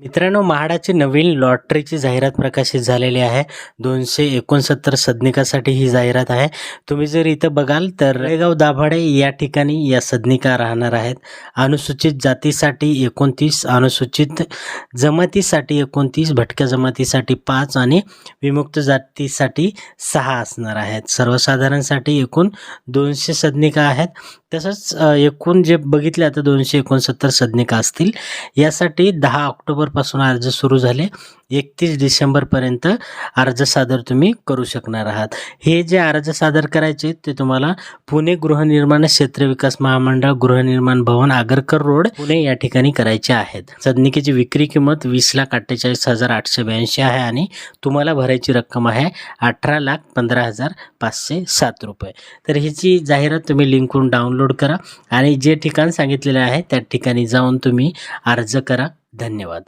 मित्रांनो, म्हाडाची नवीन लॉटरीची जाहिरात प्रकाशित झालेली आहे. 269 सदनिकासाठी ही जाहिरात आहे. तुम्ही जर इथं बघाल तर तळेगाव दाभाडे या ठिकाणी या सदनिका राहणार आहेत. अनुसूचित जातीसाठी 29, अनुसूचित जमातीसाठी 29, भटक्या जमातीसाठी 5 आणि विमुक्त जातीसाठी 6 असणार आहेत. सर्वसाधारणसाठी एकूण 200 सदनिका आहेत. तसंच एकूण जे बघितले आता 269 सदनिका असतील. यासाठी 10 ऑक्टोबरपासून अर्ज सुरू झाले. 31 डिसेंबरपर्यंत अर्ज सादर तुम्ही करू शकणार आहात. हे जे अर्ज सादर करायचे ते तुम्हाला पुणे गृहनिर्माण क्षेत्र विकास महामंडळ, गृहनिर्माण भवन, आगरकर रोड, पुणे या ठिकाणी करायचे आहेत. सदनिकेची विक्री किंमत 20,48,882 आहे आणि तुम्हाला भरायची रक्कम आहे 18,15,507 रुपये. तर ह्याची जाहिरात तुम्ही लिंकवरून डाउनलोड करा आणि जे ठिकाण सांगितलेले आहे त्या ठिकाणी जाऊन तुम्ही अर्ज करा. धन्यवाद.